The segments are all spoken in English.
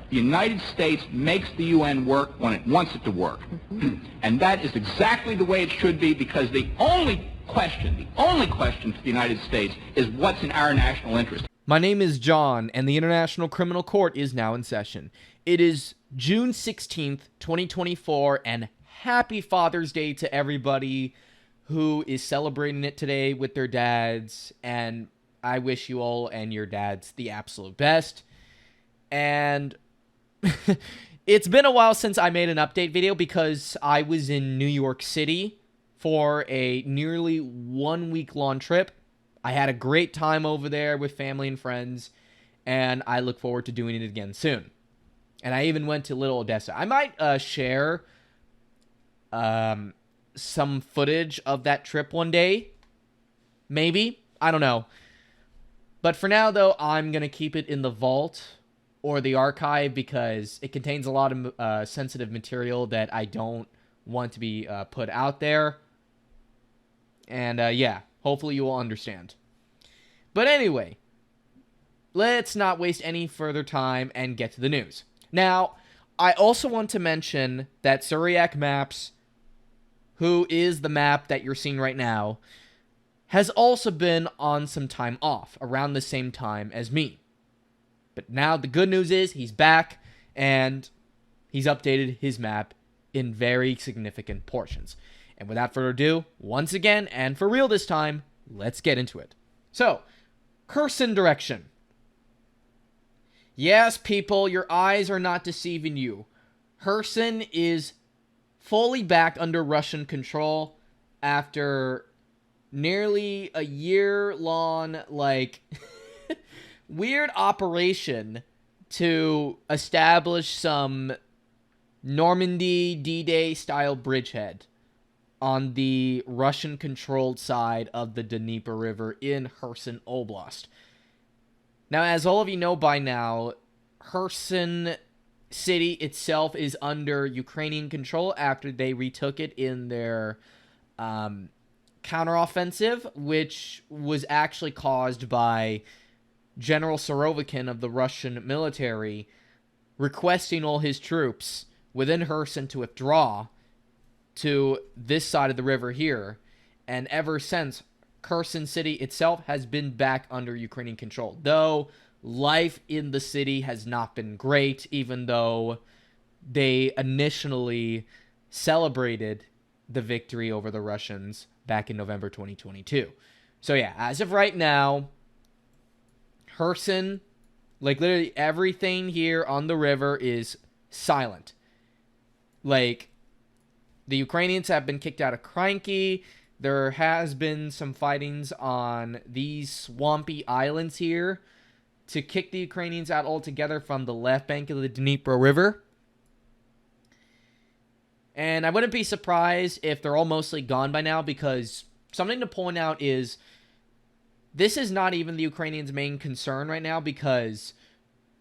The United States makes the UN work when it wants it to work. And that is exactly the way it should be, because the only question for the United States is what's in our national interest. My name is John, and the International Criminal Court is now in session. It is June 16th, 2024, and happy Father's Day to everybody who is celebrating it today with their dads, and I wish you all and your dads the absolute best. And it's been a while since I made an update video because I was in New York City for a nearly 1 week long trip. I had a great time over there with family and friends, and I look forward to doing it again soon. And I even went to Little Odessa. I might share some footage of that trip one day. Maybe. I don't know. But for now, though, I'm going to keep it in the vault or the archive because it contains a lot of sensitive material that I don't want to be put out there. And yeah, hopefully you will understand. But anyway, let's not waste any further time and get to the news. Now, I also want to mention that Syriac Maps, who is the map that you're seeing right now, has also been on some time off around the same time as me. But now the good news is he's back and he's updated his map in very significant portions. And without further ado, once again, and for real this time, let's get into it. So, Kherson direction. Yes, people, your eyes are not deceiving you. Kherson is fully back under Russian control after nearly a year-long, weird operation to establish some Normandy D-Day style bridgehead on the Russian-controlled side of the Dnieper River in Kherson Oblast. Now, as all of you know by now, Kherson city itself is under Ukrainian control after they retook it in their counteroffensive, which was actually caused by General Surovikin of the Russian military requesting all his troops within Kherson to withdraw to this side of the river here. And ever since, Kherson city itself has been back under Ukrainian control. Though life in the city has not been great, even though they initially celebrated the victory over the Russians back in November 2022. So yeah, as of right now, Kherson, literally everything here on the river is silent. The Ukrainians have been kicked out of Krynki. There has been some fightings on these swampy islands here to kick the Ukrainians out altogether from the left bank of the Dnieper River. And I wouldn't be surprised if they're all mostly gone by now, because something to point out is this is not even the Ukrainians' main concern right now, because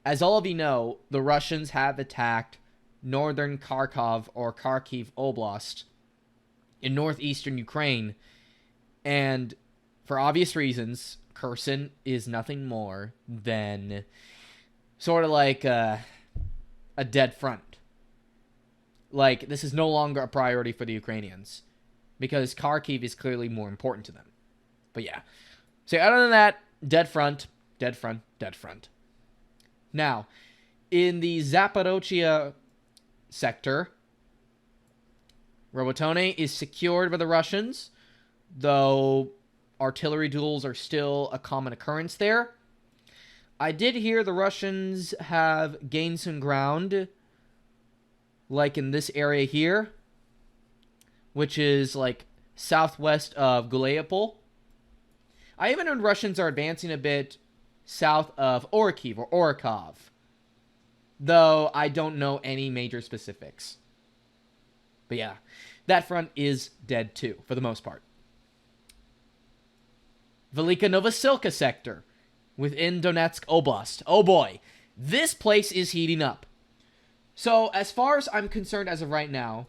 as all of you know, the Russians have attacked northern Kharkov or Kharkiv Oblast in northeastern Ukraine, and for obvious reasons, Kherson is nothing more than sort of like a dead front. This is no longer a priority for the Ukrainians, because Kharkiv is clearly more important to them. But yeah, so other than that, dead front, dead front, dead front. Now, in the Zaporozhye sector, Robotone is secured by the Russians, though artillery duels are still a common occurrence there. I did hear the Russians have gained some ground, like in this area here, which is southwest of Guleapol. I even heard Russians are advancing a bit south of Orkiv or Orikov, though I don't know any major specifics. But yeah, that front is dead too, for the most part. Velika Novosilka sector within Donetsk Oblast. Oh boy, this place is heating up. So, as far as I'm concerned as of right now,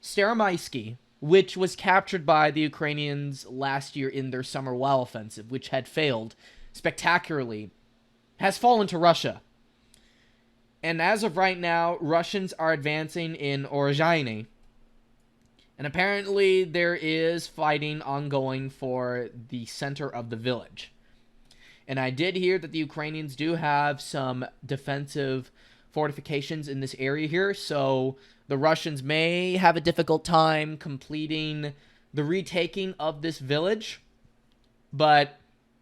Staromaisky, which was captured by the Ukrainians last year in their summer WoW offensive, which had failed spectacularly, has fallen to Russia. And as of right now, Russians are advancing in Orozhaine. And apparently there is fighting ongoing for the center of the village. And I did hear that the Ukrainians do have some defensive fortifications in this area here, so the Russians may have a difficult time completing the retaking of this village. But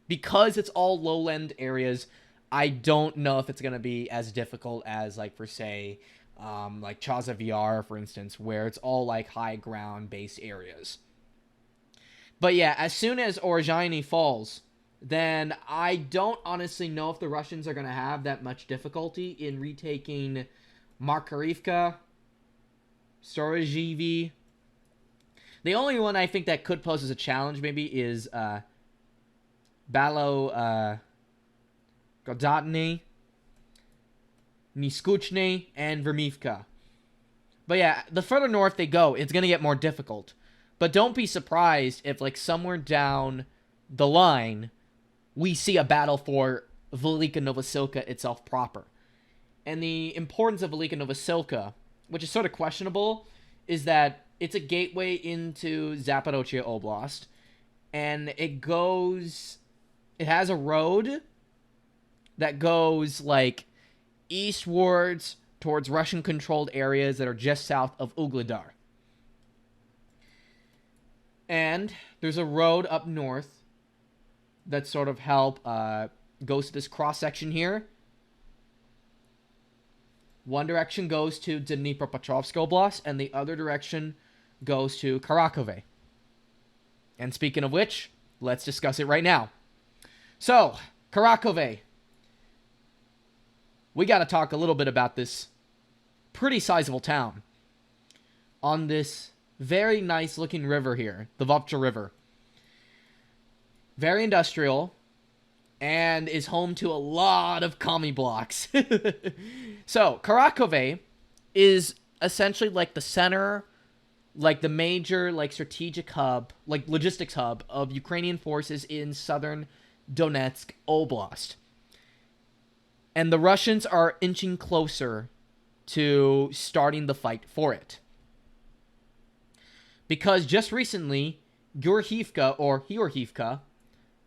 because it's all lowland areas, I don't know if it's going to be as difficult as, like, for, say, like Chaza VR, for instance, where it's all, like, high ground-based areas. But yeah, as soon as Orozhaine falls, then I don't honestly know if the Russians are going to have that much difficulty in retaking Makarivka, Storozhivi. The only one I think that could pose as a challenge maybe is Balo Godatny, Niskuchny, and Vermivka. But yeah, the further north they go, it's going to get more difficult. But don't be surprised if, like, somewhere down the line, we see a battle for Velika Novosilka itself proper. And the importance of Velika Novosilka, which is sort of questionable, is that it's a gateway into Zaporozhye Oblast. And it has a road that goes, like, eastwards towards Russian-controlled areas that are just south of Ugledar. And there's a road up north that sort of goes to this cross-section here. One direction goes to Dnipropetrovsk Oblast, and the other direction goes to Kharkov. And speaking of which, let's discuss it right now. So, Kharkov. We got to talk a little bit about this pretty sizable town on this very nice-looking river here, the Volcha River. Very industrial, and is home to a lot of commie blocks. So, Kharkov is essentially like the center, like the major, like, strategic hub, like logistics hub of Ukrainian forces in southern Donetsk Oblast. And the Russians are inching closer to starting the fight for it. Because just recently, Georgievka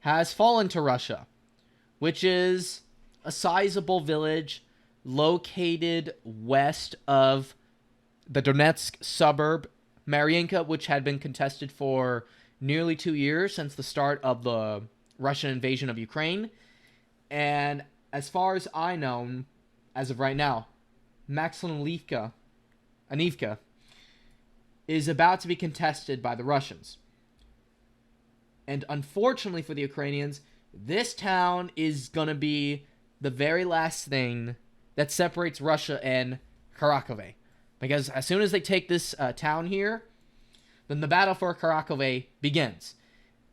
has fallen to Russia, which is a sizable village located west of the Donetsk suburb Mariinka, which had been contested for nearly 2 years since the start of the Russian invasion of Ukraine. And as far as I know, as of right now, Anivka is about to be contested by the Russians. And unfortunately for the Ukrainians, this town is going to be the very last thing that separates Russia and Kharkov. Because as soon as they take this town here, then the battle for Kharkov begins.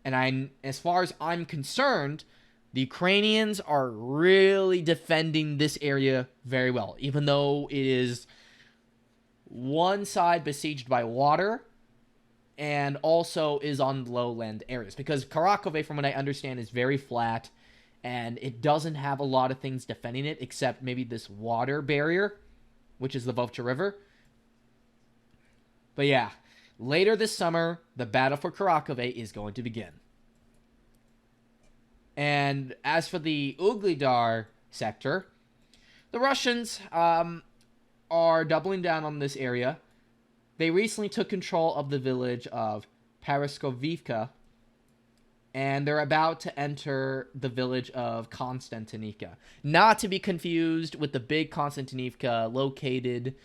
And as far as I'm concerned, the Ukrainians are really defending this area very well. Even though it is one side besieged by water and also is on lowland areas. Because Kharkov, from what I understand, is very flat, and it doesn't have a lot of things defending it except maybe this water barrier, which is the Volcha River. But yeah, later this summer, the battle for Kharkov is going to begin. And as for the Ugledar sector, the Russians are doubling down on this area. They recently took control of the village of Paraskovivka, and they're about to enter the village of Konstantinivka. Not to be confused with the big Konstantinivka located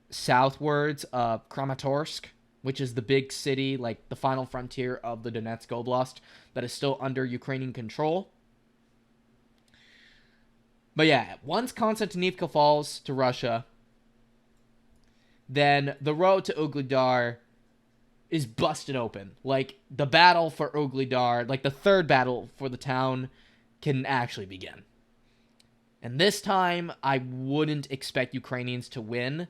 southwards of Kramatorsk, which is the big city, like the final frontier of the Donetsk Oblast, that is still under Ukrainian control. But yeah, once Konstantinivka falls to Russia, then the road to Ugledar is busted open. Like, the battle for Ugledar, like the third battle for the town, can actually begin. And this time, I wouldn't expect Ukrainians to win,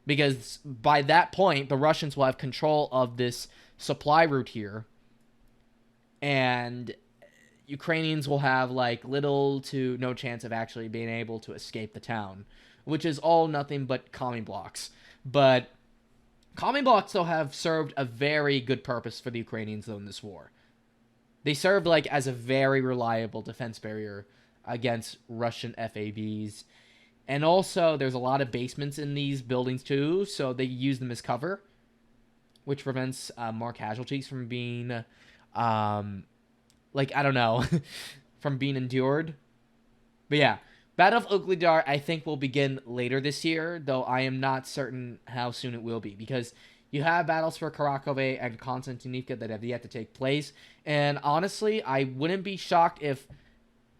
because by that point, the Russians will have control of this supply route here. And Ukrainians will have like little to no chance of actually being able to escape the town, which is all nothing but commie blocks. But commie blocks though have served a very good purpose for the Ukrainians though in this war. They served like as a very reliable defense barrier against Russian FABs. And also there's a lot of basements in these buildings too, so they use them as cover, which prevents more casualties from being like, I don't know, from being endured. But yeah, Battle of Uglidar, I think, will begin later this year, though I am not certain how soon it will be, because you have battles for Kharkov and Konstantinivka that have yet to take place, and honestly, I wouldn't be shocked if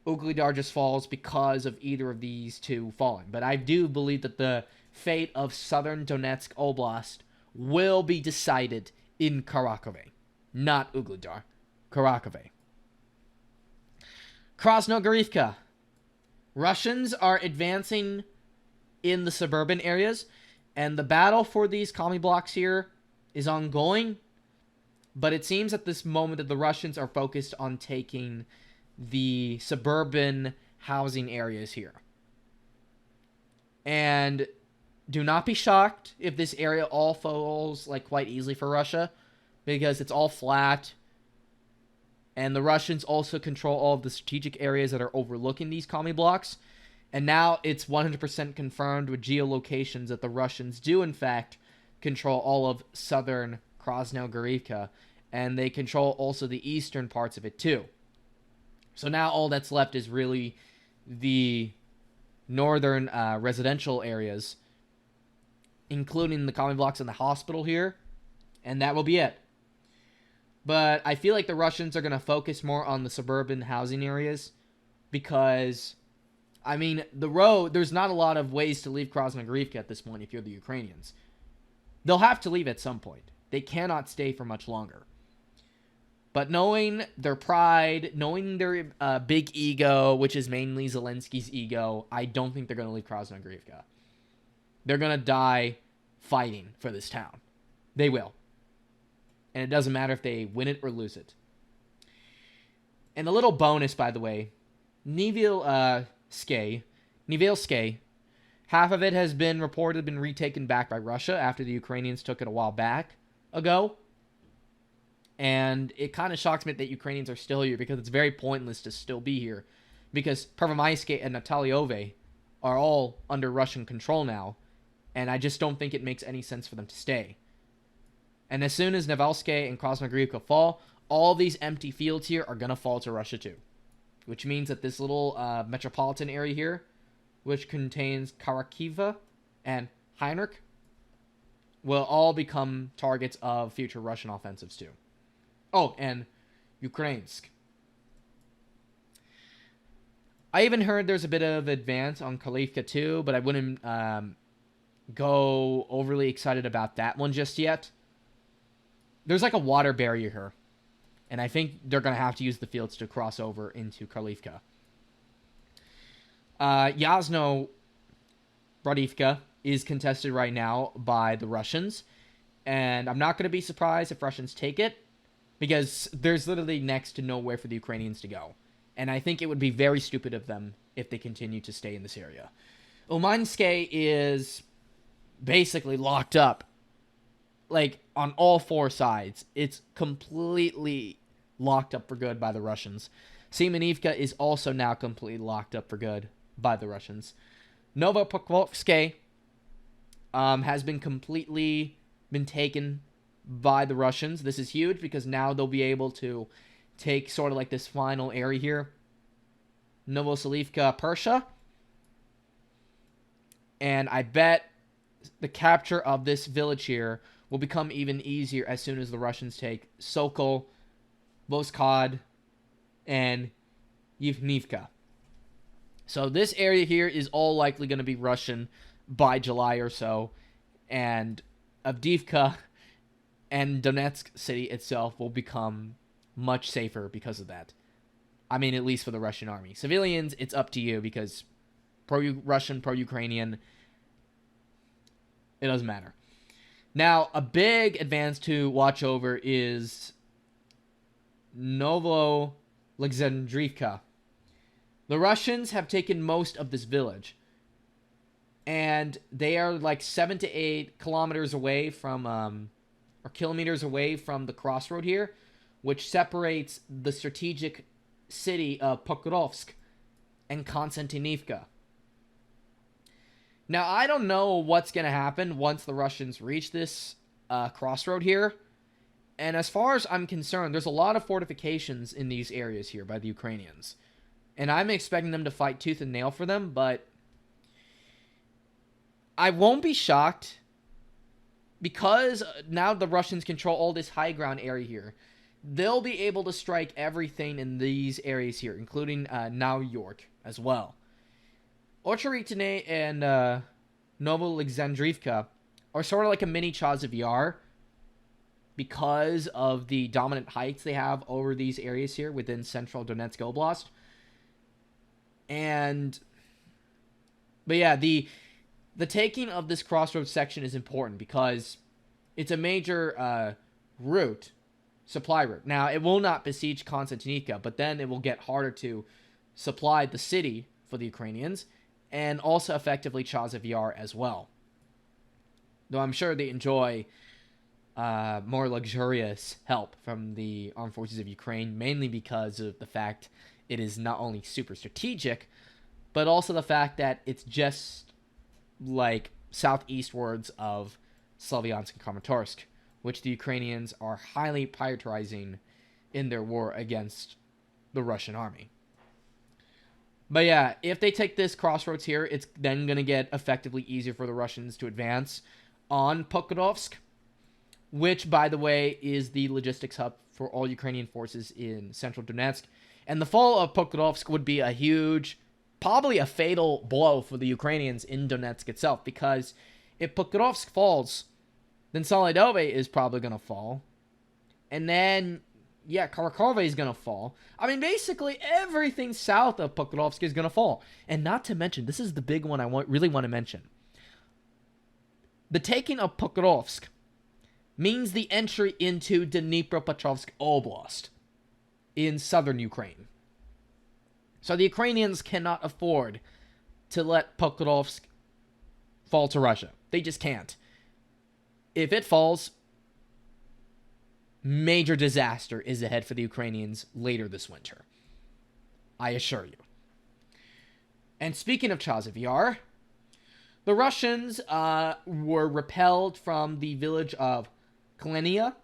Uglidar just falls because of either of these two falling. But I do believe that the fate of southern Donetsk Oblast will be decided in Kharkov, not Uglidar. Kharkov. Krasnogorivka. Russians are advancing in the suburban areas, and the battle for these commie blocks here is ongoing, but it seems at this moment that the Russians are focused on taking the suburban housing areas here. And do not be shocked if this area all falls like quite easily for Russia, because it's all flat. And the Russians also control all of the strategic areas that are overlooking these commie blocks. And now it's 100% confirmed with geolocations that the Russians do, in fact, control all of southern Krasnogorivka. And they control also the eastern parts of it, too. So now all that's left is really the northern residential areas, including the commie blocks and the hospital here. And that will be it. But I feel like the Russians are going to focus more on the suburban housing areas because, I mean, the road, there's not a lot of ways to leave Krasnogorivka at this point if you're the Ukrainians. They'll have to leave at some point. They cannot stay for much longer. But knowing their pride, knowing their big ego, which is mainly Zelensky's ego, I don't think they're going to leave Krasnogorivka. They're going to die fighting for this town. They will. And it doesn't matter if they win it or lose it. And a little bonus, by the way, Nivelske, half of it has been reported been retaken back by Russia after the Ukrainians took it a while back ago. And it kind of shocks me that Ukrainians are still here because it's very pointless to still be here. Because Pervomaiske and Nataliove are all under Russian control now. And I just don't think it makes any sense for them to stay. And as soon as Nivelske and Krasnogorivka fall, all these empty fields here are going to fall to Russia too. Which means that this little metropolitan area here, which contains Kharkiv and Heinrich, will all become targets of future Russian offensives too. Oh, and Ukrainsk. I even heard there's a bit of advance on Kharkivka too, but I wouldn't go overly excited about that one just yet. There's like a water barrier here, and I think they're going to have to use the fields to cross over into Kharkivka. Yasno Brodivka is contested right now by the Russians, and I'm not going to be surprised if Russians take it, because there's literally next to nowhere for the Ukrainians to go. And I think it would be very stupid of them if they continue to stay in this area. Umanske is basically locked up, like, on all four sides. It's completely locked up for good by the Russians. Simonivka is also now completely locked up for good by the Russians. Novopokrovsk has been completely taken by the Russians. This is huge because now they'll be able to take sort of like this final area here. Novoselivka, Persia. And I bet the capture of this village here will become even easier as soon as the Russians take Sokol, Voskod, and Yevnivka. So this area here is all likely going to be Russian by July or so. And Avdiivka and Donetsk city itself will become much safer because of that. I mean, at least for the Russian army. Civilians, it's up to you because pro-Russian, pro-Ukrainian, it doesn't matter. Now, a big advance to watch over is Novosibirsk. Alexandrivka. The Russians have taken most of this village, and they are like 7 to 8 kilometers away from, or kilometers away from the crossroad here, which separates the strategic city of Pokrovsk and Konstantinivka. Now, I don't know what's going to happen once the Russians reach this crossroad here. And as far as I'm concerned, there's a lot of fortifications in these areas here by the Ukrainians. And I'm expecting them to fight tooth and nail for them, but I won't be shocked because now the Russians control all this high ground area here. They'll be able to strike everything in these areas here, including now York as well. Ocharitine and Novoalexandrivka are sort of like a mini Chasiv Yar because of the dominant heights they have over these areas here within central Donetsk Oblast. But yeah, the taking of this crossroads section is important because it's a major supply route. Now, it will not besiege Konstantinivka, but then it will get harder to supply the city for the Ukrainians, and also effectively Chasiv Yar as well. Though I'm sure they enjoy more luxurious help from the armed forces of Ukraine, mainly because of the fact it is not only super strategic, but also the fact that it's just like southeastwards of Slavyansk and Kramatorsk, which the Ukrainians are highly prioritizing in their war against the Russian army. But yeah, if they take this crossroads here, it's then going to get effectively easier for the Russians to advance on Pokrovsk, which, by the way, is the logistics hub for all Ukrainian forces in central Donetsk. And the fall of Pokrovsk would be a huge, probably a fatal blow for the Ukrainians in Donetsk itself, because if Pokrovsk falls, then Solidove is probably going to fall. And then, yeah, Kharkov is going to fall. I mean, basically, everything south of Pokrovsk is going to fall. And not to mention, this is the big one I really want to mention. The taking of Pokrovsk means the entry into Dnipropetrovsk Oblast in southern Ukraine. So the Ukrainians cannot afford to let Pokrovsk fall to Russia. They just can't. If it falls, major disaster is ahead for the Ukrainians later this winter. I assure you. And speaking of Chasiv Yar, the Russians were repelled from the village of Kalenia.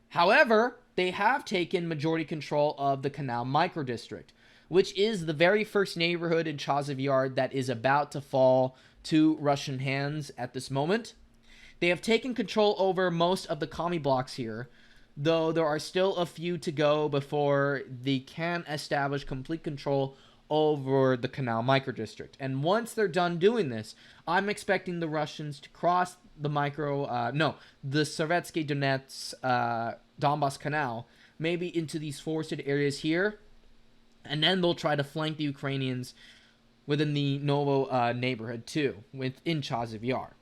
However, they have taken majority control of the Canal Microdistrict, which is the very first neighborhood in Chasiv Yar that is about to fall to Russian hands at this moment. They have taken control over most of the commie blocks here, though there are still a few to go before they can establish complete control over the Canal Microdistrict. And once they're done doing this, I'm expecting the Russians to cross the Sovetski Donetsk Donbas Canal, maybe into these forested areas here, and then they'll try to flank the Ukrainians within the Novo neighborhood too, within Chasiv Yar.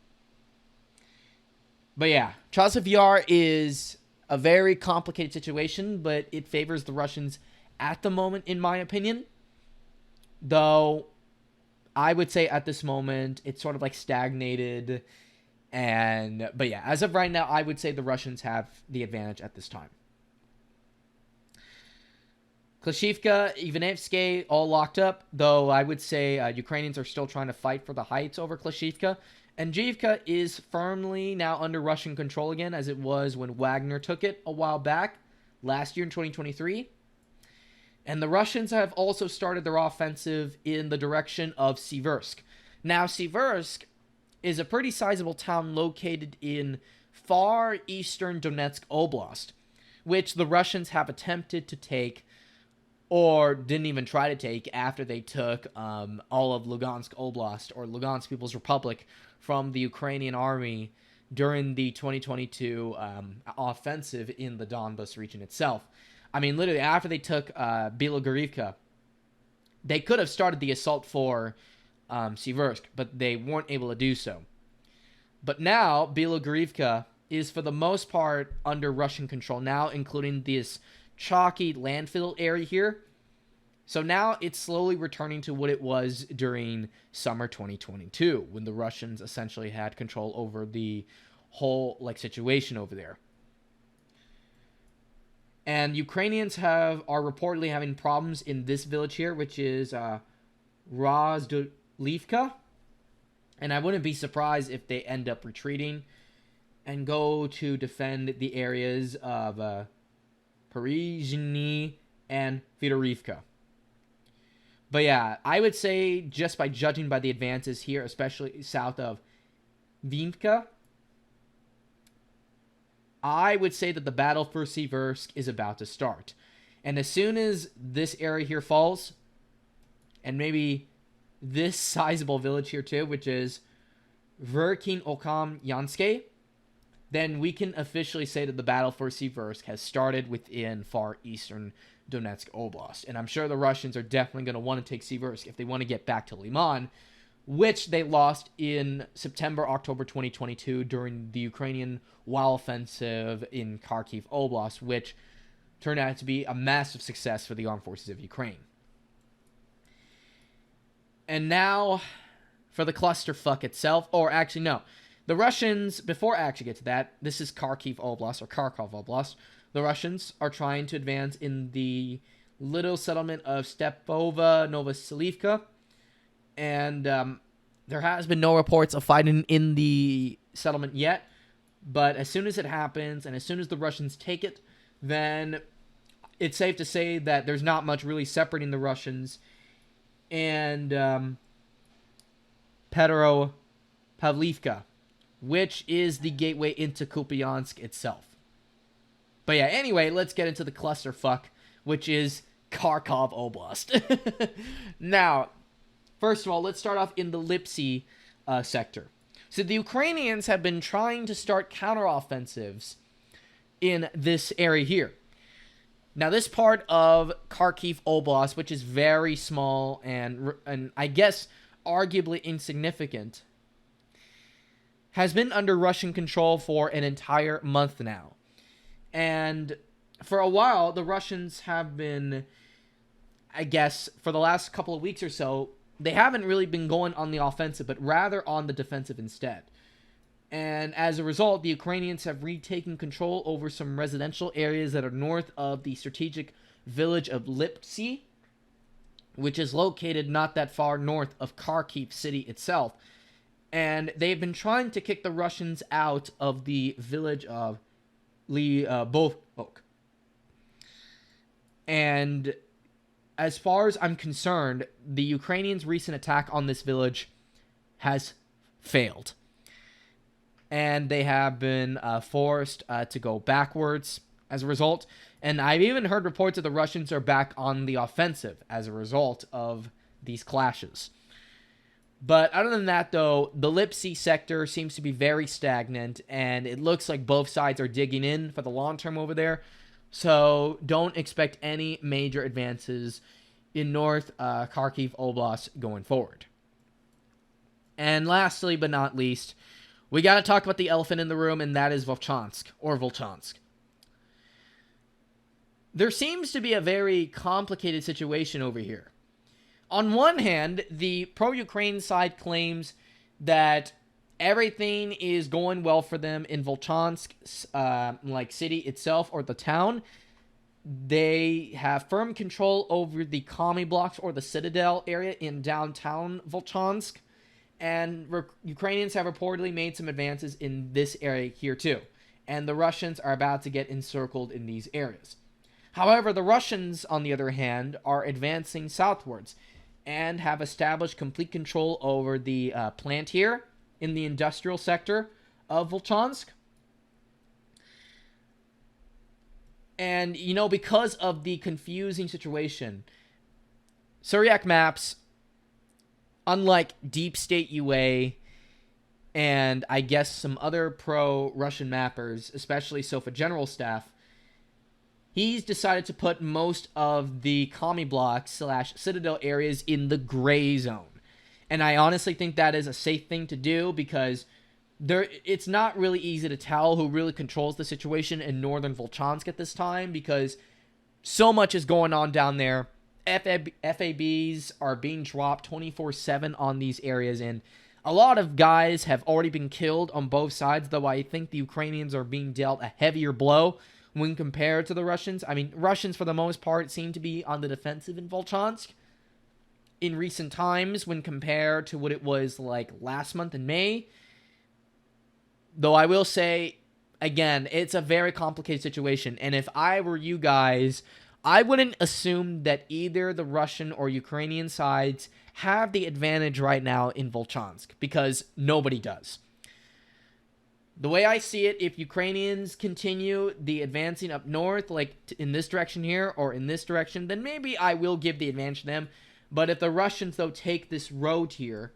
But yeah, Chasiv Yar is a very complicated situation, but it favors the Russians at the moment, in my opinion. Though, I would say at this moment, it's sort of like stagnated. But yeah, as of right now, I would say the Russians have the advantage at this time. Klashivka, Ivanevsky, all locked up, though I would say Ukrainians are still trying to fight for the heights over Klashivka. And Zhivka is firmly now under Russian control again, as it was when Wagner took it a while back, last year in 2023. And the Russians have also started their offensive in the direction of Siversk. Now, Siversk is a pretty sizable town located in far eastern Donetsk Oblast, which the Russians have attempted to take, or didn't even try to take, after they took all of Lugansk Oblast, or Lugansk People's Republic, from the Ukrainian army during the 2022 offensive in the Donbas region itself. I mean, literally, after they took Bilogorivka, they could have started the assault for Siversk, but they weren't able to do so. But now, Bilogorivka is for the most part under Russian control now, including this chalky landfill area here. So now it's slowly returning to what it was during summer 2022, when the Russians essentially had control over the whole situation over there. And Ukrainians are reportedly having problems in this village here, which is Rozdolivka. And I wouldn't be surprised if they end up retreating and go to defend the areas of Perizhny and Fedorivka. But yeah, I would say, just by judging by the advances here, especially south of Vimka, I would say that the battle for Siversk is about to start. And as soon as this area here falls, and maybe this sizable village here too, which is Verkin Okam Yanske, then we can officially say that the battle for Siversk has started within far eastern Donetsk Oblast. And I'm sure the Russians are definitely going to want to take Siversk if they want to get back to Liman, which they lost in September-October 2022 during the Ukrainian wild offensive in Kharkiv Oblast, which turned out to be a massive success for the armed forces of Ukraine. And now for the clusterfuck itself, or actually no, the Russians, before I actually get to that, this is Kharkiv Oblast, or Kharkov Oblast. The Russians are trying to advance in the little settlement of Stepova Novoselivka, and there has been no reports of fighting in the settlement yet, but as soon as it happens, and as soon as the Russians take it, then it's safe to say that there's not much really separating the Russians and Petropavlivka, which is the gateway into Kupiansk itself. But yeah, anyway, let's get into the clusterfuck, which is Kharkov Oblast. Now, first of all, let's start off in the Lipsy sector. So the Ukrainians have been trying to start counteroffensives in this area here. Now, this part of Kharkiv Oblast, which is very small and I guess arguably insignificant, has been under Russian control for an entire month now. And for a while, the Russians have been, I guess, for the last couple of weeks or so, they haven't really been going on the offensive, but rather on the defensive instead. And as a result, the Ukrainians have retaken control over some residential areas that are north of the strategic village of Lipsy, which is located not that far north of Kharkiv city itself. And they've been trying to kick the Russians out of the village of Lyubovok. And as far as I'm concerned, the Ukrainians' recent attack on this village has failed. And they have been forced to go backwards as a result. And I've even heard reports that the Russians are back on the offensive as a result of these clashes. But other than that, though, the Lipsy sector seems to be very stagnant, and it looks like both sides are digging in for the long term over there. So don't expect any major advances in North Kharkiv Oblast going forward. And lastly, but not least, we got to talk about the elephant in the room, and that is Volchansk, or Volchansk. There seems to be a very complicated situation over here. On one hand, the pro-Ukraine side claims that everything is going well for them in Volchansk, city itself or the town. They have firm control over the commie blocks or the Citadel area in downtown Volchansk. And Ukrainians have reportedly made some advances in this area here too. And the Russians are about to get encircled in these areas. However, the Russians, on the other hand, are advancing southwards and have established complete control over the plant here in the industrial sector of Volchansk. And, you know, because of the confusing situation, Syriac maps, unlike Deep State UA and I guess some other pro-Russian mappers, especially Sofa General Staff, he's decided to put most of the commie block / Citadel areas in the gray zone. And I honestly think that is a safe thing to do because it's not really easy to tell who really controls the situation in northern Volchansk at this time because so much is going on down there. FABs are being dropped 24/7 on these areas, and a lot of guys have already been killed on both sides, though I think the Ukrainians are being dealt a heavier blow when compared to the Russians. I mean, Russians, for the most part, seem to be on the defensive in Volchansk in recent times when compared to what it was like last month in May. Though I will say, again, it's a very complicated situation, and if I were you guys, I wouldn't assume that either the Russian or Ukrainian sides have the advantage right now in Volchansk, because nobody does. The way I see it, if Ukrainians continue the advancing up north, like in this direction here or in this direction, then maybe I will give the advantage to them. But if the Russians, though, take this road here,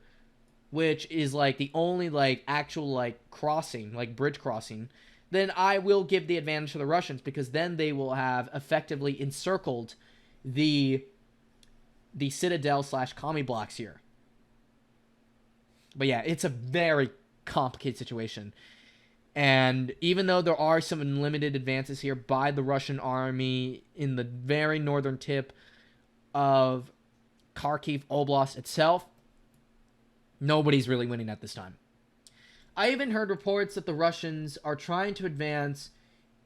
which is like the only like actual like crossing, like bridge crossing, then I will give the advantage to the Russians, because then they will have effectively encircled the citadel / commie blocks here. But yeah, it's a very complicated situation. And even though there are some unlimited advances here by the Russian army in the very northern tip of Kharkiv Oblast itself, nobody's really winning at this time. I even heard reports that the Russians are trying to advance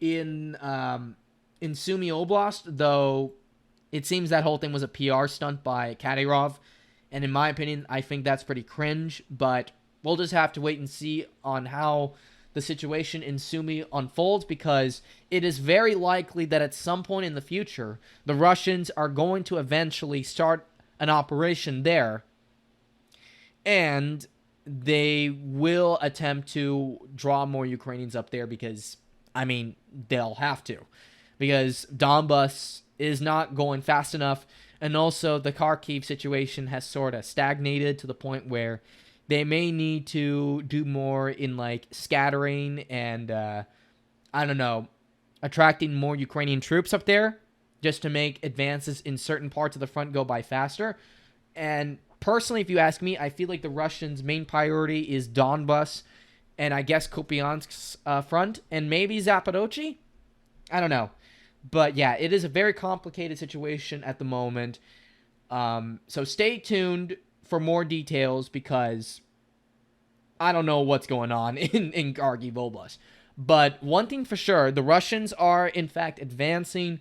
in Sumy Oblast, though it seems that whole thing was a PR stunt by Kadyrov. And in my opinion, I think that's pretty cringe, but we'll just have to wait and see on how the situation in Sumy unfolds, because it is very likely that at some point in the future, the Russians are going to eventually start an operation there, and they will attempt to draw more Ukrainians up there, because, I mean, they'll have to, because Donbas is not going fast enough, and also the Kharkiv situation has sort of stagnated to the point where they may need to do more in, like, scattering and, I don't know, attracting more Ukrainian troops up there just to make advances in certain parts of the front go by faster. And personally, if you ask me, I feel like the Russians' main priority is Donbas and I guess Kupiansk's front, and maybe Zaporozhye? I don't know. But yeah, it is a very complicated situation at the moment. So stay tuned for more details, because I don't know what's going on in Kharkiv Oblast. But one thing for sure, the Russians are in fact advancing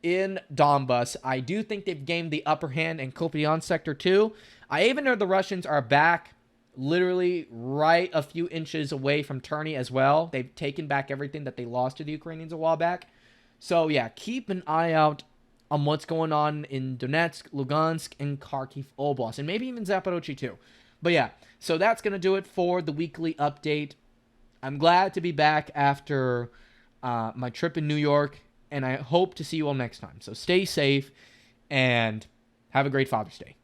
in Donbas. I do think they've gained the upper hand in Kupiansk Sector 2. I even heard the Russians are back literally right a few inches away from Terny as well. They've taken back everything that they lost to the Ukrainians a while back. So yeah, keep an eye out on what's going on in Donetsk, Lugansk, and Kharkiv Oblast, and maybe even Zaporozhye too. But yeah, so that's going to do it for the weekly update. I'm glad to be back after my trip in New York, and I hope to see you all next time. So stay safe, and have a great Father's Day.